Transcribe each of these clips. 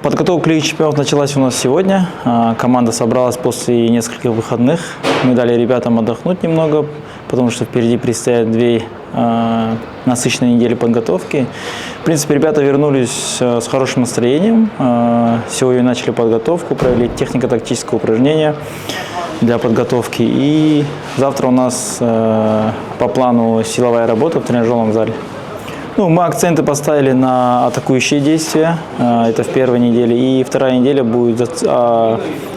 Подготовка к Лиге чемпионов началась у нас сегодня. Команда собралась после нескольких выходных. Мы дали ребятам отдохнуть немного, потому что впереди предстоят две насыщенные недели подготовки. В принципе, ребята вернулись с хорошим настроением. Сегодня начали подготовку, провели технико-тактическое упражнение для подготовки. И завтра у нас по плану силовая работа в тренажерном зале. Мы акценты поставили на атакующие действия, это в первой неделе, и вторая неделя будет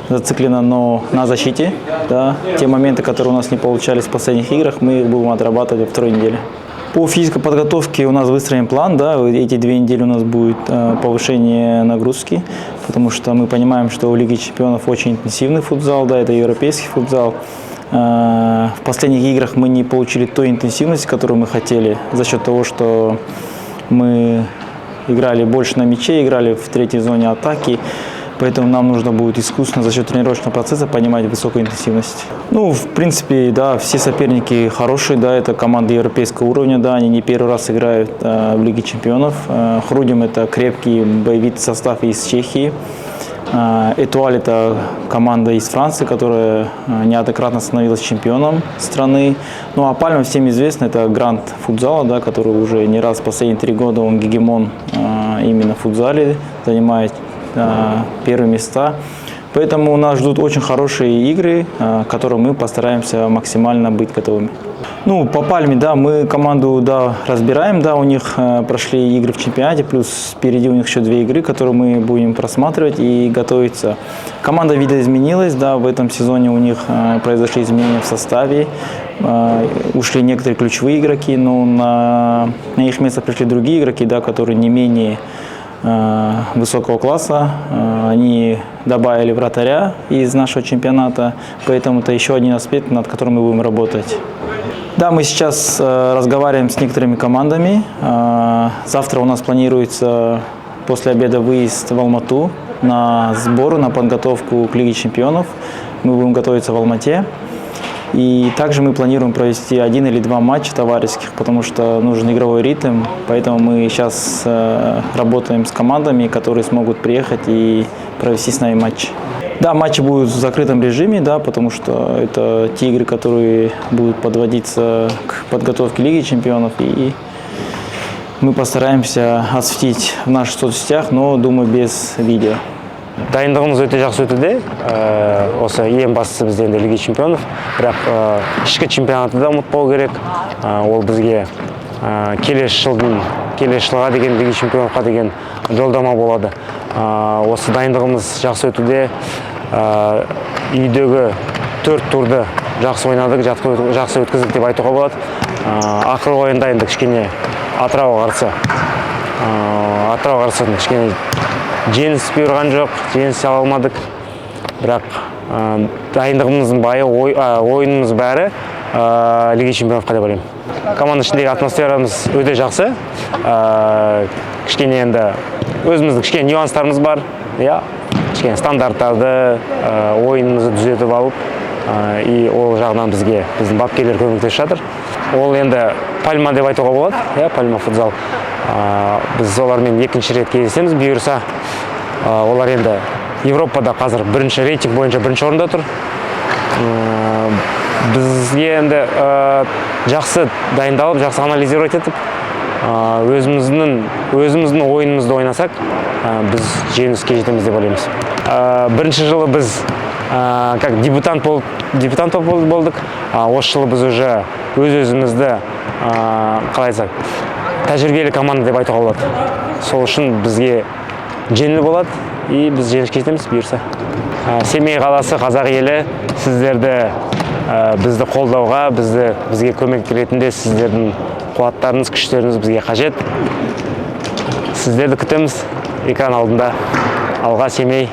зациклена на защите. Да. Те моменты, которые у нас не получались в последних играх, мы их будем отрабатывать во второй неделе. По физической подготовке у нас выстроен план, да, эти 2 недели у нас будет повышение нагрузки, потому что мы понимаем, что в Лиге чемпионов очень интенсивный футзал, да, это европейский футзал. В последних играх мы не получили той интенсивности, которую мы хотели, за счет того, что мы играли больше на мяче, играли в третьей зоне атаки, поэтому нам нужно будет искусственно за счет тренировочного процесса поднимать высокую интенсивность. В принципе, да, все соперники хорошие, да, это команды европейского уровня, да, они не первый раз играют в Лиге чемпионов. Хрудим — это крепкий боевитый состав из Чехии. Этуаль — это команда из Франции, которая неоднократно становилась чемпионом страны. А Пальма всем известно, это грант футзала, да, который уже не раз в последние 3 года он гегемон именно в футзале, занимает первые места. Поэтому нас ждут очень хорошие игры, к которым мы постараемся максимально быть готовыми. По Пальме, да, мы команду, да, разбираем, да, у них прошли игры в чемпионате, плюс впереди у них еще 2 игры, которые мы будем просматривать и готовиться. Команда видоизменилась, да, в этом сезоне у них произошли изменения в составе, ушли некоторые ключевые игроки, но на их место пришли другие игроки, да, которые не менее высокого класса. Они добавили вратаря из нашего чемпионата, поэтому это еще один аспект, над которым мы будем работать. Да, мы сейчас разговариваем с некоторыми командами. Завтра у нас планируется после обеда выезд в Алмату на сбор, на подготовку к Лиге чемпионов. Мы будем готовиться в Алмате. И также мы планируем провести 1 или 2 матча товарищеских, потому что нужен игровой ритм. Поэтому мы сейчас работаем с командами, которые смогут приехать и провести с нами матч. Да, матчи будут в закрытом режиме, да, потому что это те игры, которые будут подводиться к подготовке Лиги чемпионов. И мы постараемся осветить в наших соцсетях, но, думаю, без видео. Дайындығымыз өте жақсы өтуде. Осы ең бастысы бізде енді Лиге чемпионов. Бірақ ішкі чемпионатты да ұмытпау керек. Ол бізге келесі жылға деген Лиге чемпионовқа деген жолдама болады. Осы дайындығымыз жақсы өтуде. Үйдегі 4 турды жақсы ойнадық, жақсы өткіздік деп айтуға болады. Ақырғы ойында енді кішкене Атырауға қарсы кішкене жеңіс бұйырған жоқ, жеңіс ала алмадық. Бірақ дайындығымыздың байы, ойынымыз бәрі Лиге чемпионовқа деп ойлаймын. Команда ішіндегі атмосферамыз өте жақсы. Кішкене енді өзіміздің кішкене нюанстарымыз бар. Кішкене стандарттарды, ойынымызды түзетіп алып, и ол жағынан біздің бапкерлер көмектесіп жатыр. Ол енді Пальма деп айтуға болады, Пальма футзал. Біз олармен 2-ші рет кездесеміз бұйырса. Олар енді Европада қазір 1-ші рейтинг бойынша 1-ші орында тұр. Бізге енді жақсы дайындалып, жақсы анализировать етіп, өзіміздің ойынымызды ойнасақ, біз жеңіске жетеміз деп ойлаймыз. 1-ші жылы біз как дебютант болдық. Осы жылы біз уже өз-өзімізді қалай айтсақ, тәжірибелі команда деп айтуға болады. Сол үшін бізге жеңіл болады, и біз жеңіске жетеміз бұйырса. Семей қаласы, қазақ елі сіздерді бізді қолдауға, бізге көмек ретінде сіздердің қуаттарыңыз, күштеріңіз бізге қажет. Сіздерді күтеміз экран алдында. Алға Семей!